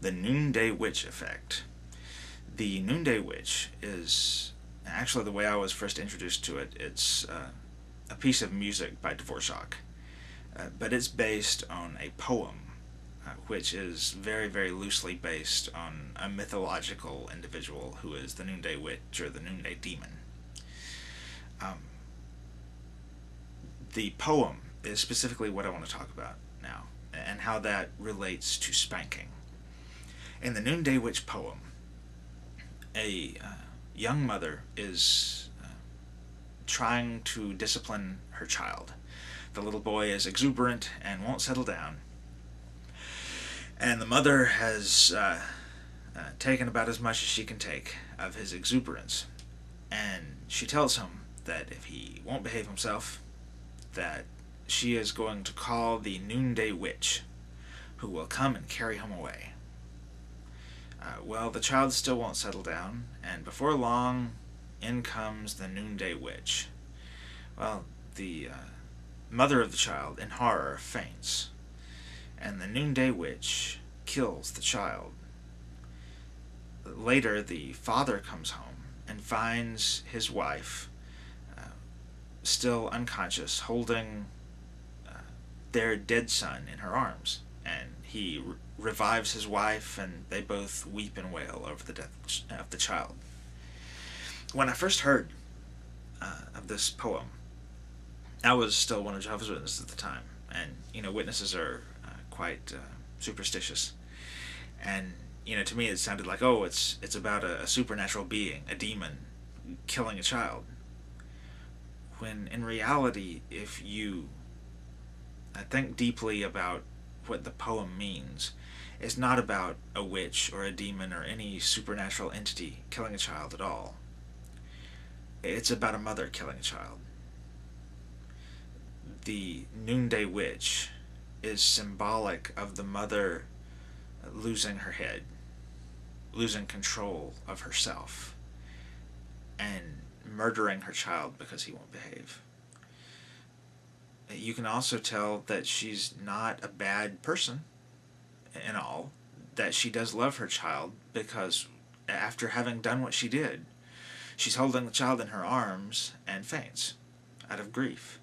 the Noonday Witch effect. The Noonday Witch is actually the way I was first introduced to it. It's a piece of music by Dvorak, but it's based on a poem, which is very, very loosely based on a mythological individual who is the Noonday Witch or the Noonday Demon. The poem is specifically what I want to talk about now, and how that relates to spanking. In the Noonday Witch poem, a young mother is trying to discipline her child. The little boy is exuberant and won't settle down, and the mother has taken about as much as she can take of his exuberance, and she tells him that if he won't behave himself, that she is going to call the Noonday Witch, who will come and carry him away. Well, the child still won't settle down, and before long, in comes the Noonday Witch. Well, the mother of the child, in horror, faints, and the Noonday Witch kills the child. Later, the father comes home and finds his wife still unconscious, holding their dead son in her arms, and he revives his wife, and they both weep and wail over the death of the child. When I first heard of this poem, I was still one of Jehovah's Witnesses at the time, and witnesses are quite superstitious, and to me it sounded like, oh, it's about a supernatural being, a demon, killing a child. When in reality, if you think deeply about what the poem means, it's not about a witch or a demon or any supernatural entity killing a child at all. It's about a mother killing a child. The Noonday Witch is symbolic of the mother losing her head, losing control of herself, and murdering her child because he won't behave. You can also tell that she's not a bad person in all, that she does love her child, because after having done what she did, she's holding the child in her arms and faints out of grief.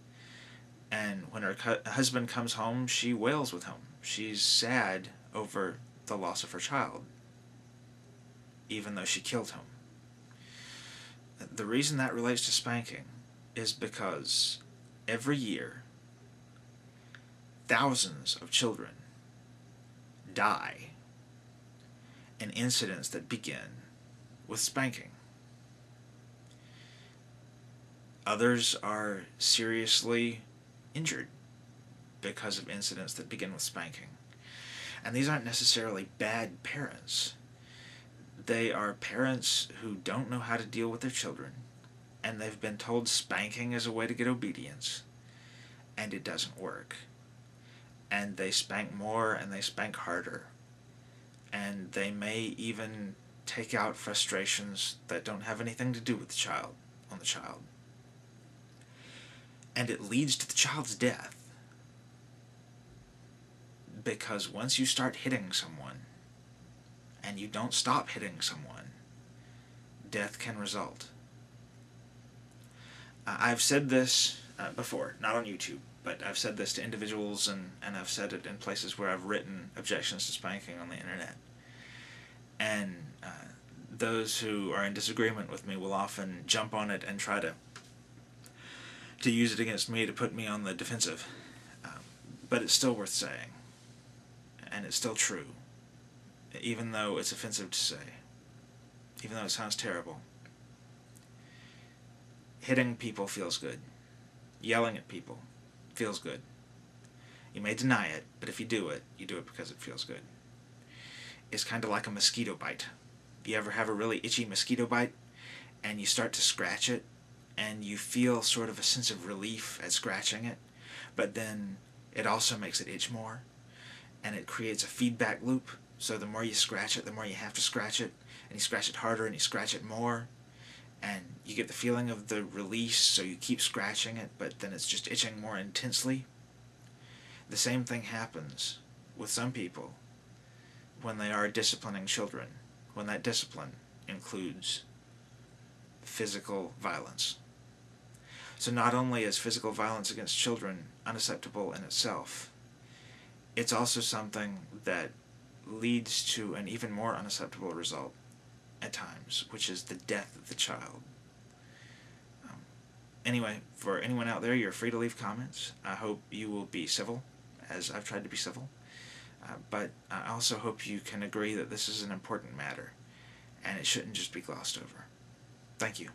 And when her husband comes home, she wails with him. She's sad over the loss of her child, even though she killed him. The reason that relates to spanking is because every year, thousands of children die in incidents that begin with spanking. Others are seriously injured because of incidents that begin with spanking. And these aren't necessarily bad parents. They are parents who don't know how to deal with their children, and they've been told spanking is a way to get obedience, and it doesn't work. And they spank more and they spank harder, and they may even take out frustrations that don't have anything to do with the child on the child. And it leads to the child's death, because once you start hitting someone and you don't stop hitting someone, death can result. I've said this before, not on YouTube, but I've said this to individuals, and I've said it in places where I've written objections to spanking on the internet. And those who are in disagreement with me will often jump on it and try to use it against me, to put me on the defensive. But it's still worth saying, and it's still true, even though it's offensive to say, even though it sounds terrible. Hitting people feels good. Yelling at people feels good. You may deny it, but if you do it because it feels good. It's kind of like a mosquito bite. You ever have a really itchy mosquito bite, and you start to scratch it, and you feel sort of a sense of relief at scratching it, but then it also makes it itch more, and it creates a feedback loop. So the more you scratch it, the more you have to scratch it, and you scratch it harder and you scratch it more, and you get the feeling of the release, so you keep scratching it, but then it's just itching more intensely. The same thing happens with some people when they are disciplining children, when that discipline includes physical violence. So not only is physical violence against children unacceptable in itself, it's also something that leads to an even more unacceptable result at times, which is the death of the child. Anyway, for anyone out there, you're free to leave comments. I hope you will be civil, as I've tried to be civil. But I also hope you can agree that this is an important matter, and it shouldn't just be glossed over. Thank you.